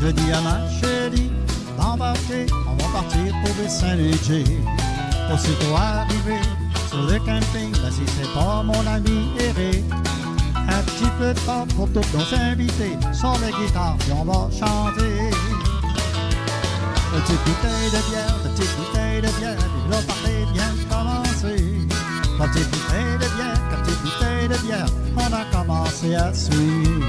Je dis à ma chérie d'embarquer, on va partir pour Saint-Léger. Aussitôt arrivé sur le camping, ben si c'est pas mon ami Eric. Un petit peu de temps pour tous nos invités, sur les guitares et on va chanter. De petites bouteilles de bière, de petites bouteilles de bière, et le party vient de commencer. De petites bouteilles de bière, de petites bouteilles de bière, on a commencé à suivre.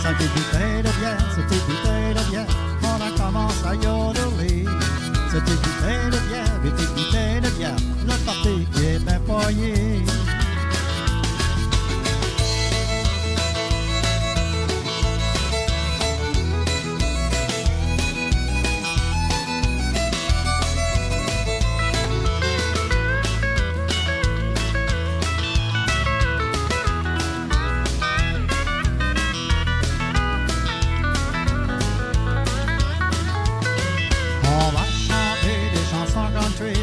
Ces petites bouteilles de bière, ces petites bouteilles de bière, on a commencé à yodeler. Ces petites bouteilles de bière, des petites bouteilles de bière, le party qui est bien poigné.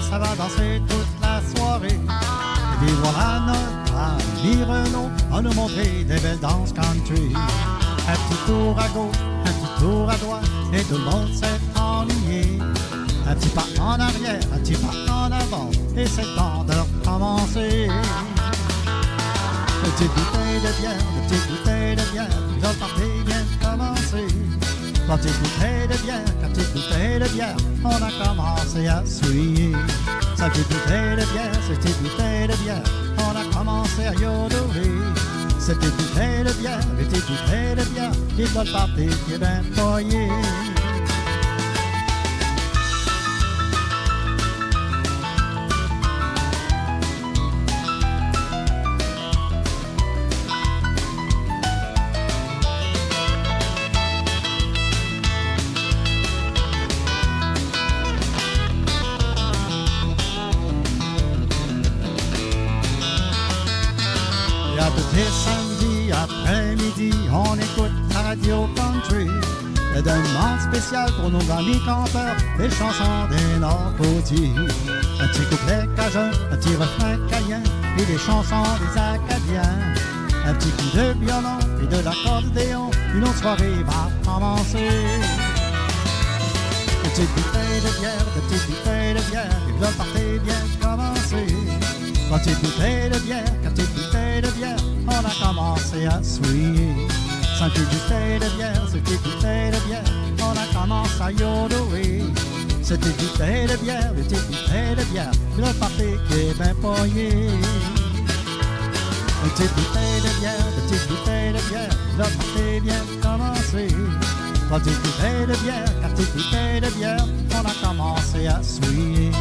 Ça va danser toute la soirée. Et puis voilà notre ami Renaud à nous montrer des belles danses country. Un petit tour à gauche, un petit tour à droite, et tout le monde s'est ennuyé. Un petit pas en arrière, un petit pas en avant, et c'est temps de recommencer. De petites bouteilles de bière, de petites bouteilles de bière, le party vient de commencer. Quand petite bouteille de bière, quand petite bouteille de bière, on a commencé à suivre. Sa petite bouteille de bière, cette petite bouteille de bière, on a commencé à yodeler. Cette petite bouteille de bière, cette petite bouteille de bière, il doit le party qui est bien poigné. Tous les samedis après-midi, on écoute la radio country. Et d'un moment spécial pour nos amis campeurs, les chansons des Nord-Côtiers. Un petit couplet cajun, un petit refrain caïen, et des chansons des Acadiens. Un petit coup de violon et de l'accordéon, une autre soirée va commencer. Une petite bouteille de bière, de petites bouteilles de bière, et le party vient de commencer. Quand petite bouteille de bière, quand petite bouteille de bière, on a commencé à suivre. Sans petite bouteille de bière, cette petite bouteille de bière, on a commencé à yodeler. Cette petite bouteille de bière, une petite bouteille de bière, le party qui est bien poigné. Une petite bouteille de bière, une petite bouteille de bière, le party vient de commencer. Quand petite bouteille de bière, quand petite bouteille de bière, on a commencé à suivre.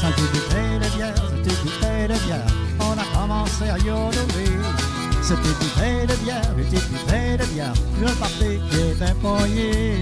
Sans petite bouteille de bière, cette petite bouteille de bière, on a commencé à yodeler. Cette petite bouteille de bière, une petite bouteille de bière, le party qui est bien poigné.